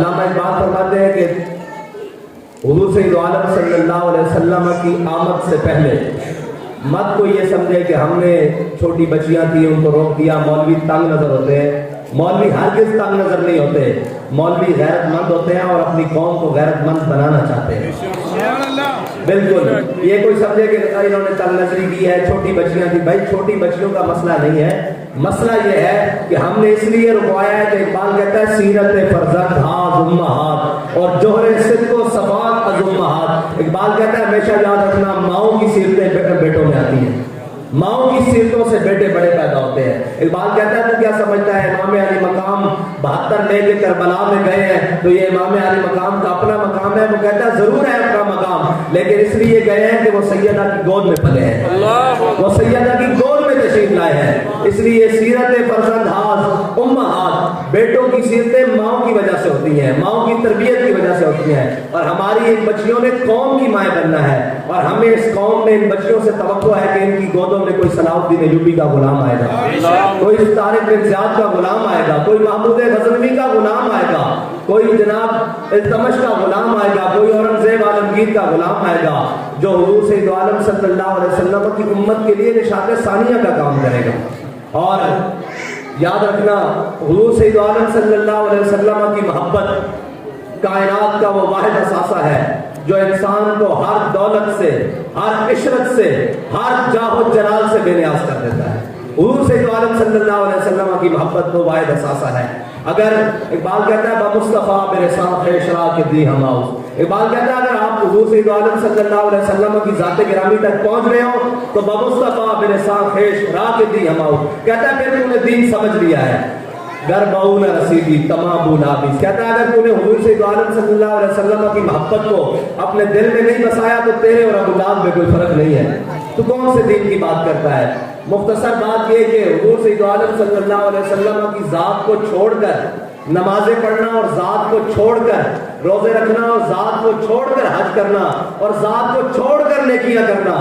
علامہ اقبال فرماتے ہیں کہ حضور سید عالم صلی اللہ علیہ وسلم کی آمد سے پہلے مت کو یہ سمجھے کہ ہم نے چھوٹی بچیاں تھیں ان کو روک دیا، مولوی تنگ نظر ہوتے ہیں۔ مولوی ہرگز تنگ نظر نہیں ہوتے، مولوی غیرت مند ہوتے ہیں اور اپنی قوم کو غیرت مند بنانا چاہتے ہیں۔ بالکل یہ کوئی سمجھے کہ انہوں نے تنگ نظری کی ہے، چھوٹی بچیاں تھیں، بھائی چھوٹی بچیوں کا مسئلہ نہیں ہے، مسئلہ یہ ہے کہ ہم نے اس لیے رکوایا ہے کہ اقبال کہتا ہے سیرت فرزند ہاز امہات اور جوہر صدق و صفات از امہات۔ اقبال کہتا ہے ہمیشہ یاد رکھنا ماؤں کی سیرتیں بیٹوں میں آتی ہیں، ماؤں کی سیرتوں سے بیٹے بڑے پیدا ہوتے ہیں۔ اقبال کہتا ہے تو کیا سمجھتا ہے امام علی مقام 72 لے کے کربلا میں گئے ہیں تو یہ امام علی مقام کا اپنا مقام ہے؟ وہ کہتا ہے ضرور ہے اپنا مقام، لیکن اس لیے گئے ہیں کہ وہ سیدہ کی گود میں پلے ہیں، وہ سیدہ کی گود میں تشریف لائے ہیں۔ اس لیے سیرت فرزند ہاز امہات، بیٹوں کی سیرتیں ماؤں کی وجہ سے ہوتی ہیں، ماؤں کی تربیت کی وجہ سے ہوتی ہیں، اور ہماری ان بچیوں نے قوم کی مائیں بننا ہے، اور ہمیں اس قوم میں ان بچیوں سے توقع ہے کہ ان کی گودوں میں کوئی صلاح الدین ایوبی کا غلام آئے گا، کوئی طارق بن زیاد کا غلام آئے گا، کوئی محمود غزنوی کا غلام آئے گا، کوئی جناب التمش کا غلام آئے گا، کوئی اورنگزیب عالمگیر کا غلام آئے گا جو حضور سید عالم صلی اللہ علیہ وسلم کی امت کے لیے نشاط ثانیہ کا کام کرے گا۔ اور یاد رکھنا حضور سید عالم صلی اللہ علیہ وسلم کی محبت کائنات کا وہ واحد اثاثہ ہے جو انسان کو ہر دولت سے، ہر عشرت سے، ہر جاہ و جلال سے بے نیاز کر دیتا ہے۔ حضور سید عالم صلی اللہ علیہ وسلم کی محبت وہ واحد اثاثہ ہے۔ اگر اقبال کہتا ہے بمصطفیٰ برسان خیش را کے دی ہماؤ، اقبال کہتا ہے اگر آپ حضور سید عالم صلی اللہ علیہ وسلم کی ذات گرامی تک پہنچ رہے ہو تو بمصطفیٰ برسان خیش را کے دی ہماؤ، کہتا ہے پھر تم نے دین سمجھ لیا ہے۔ گر بہو نہ رسیدی تمام نابیس، کہتا ہے اگر تو نے حضور سید عالم صلی اللہ علیہ وسلم کی محبت کو اپنے دل میں نہیں بسایا تو تیرے اور اولاد میں کوئی فرق نہیں ہے، تو کون سے دین کی بات کرتا ہے؟ مختصر بات یہ کہ حضور سید عالم صلی اللہ علیہ وسلم کی ذات کو چھوڑ کر نمازیں پڑھنا اور ذات کو چھوڑ کر روزے رکھنا اور ذات کو چھوڑ کر حج کرنا اور ذات کو چھوڑ کر نیکیاں کرنا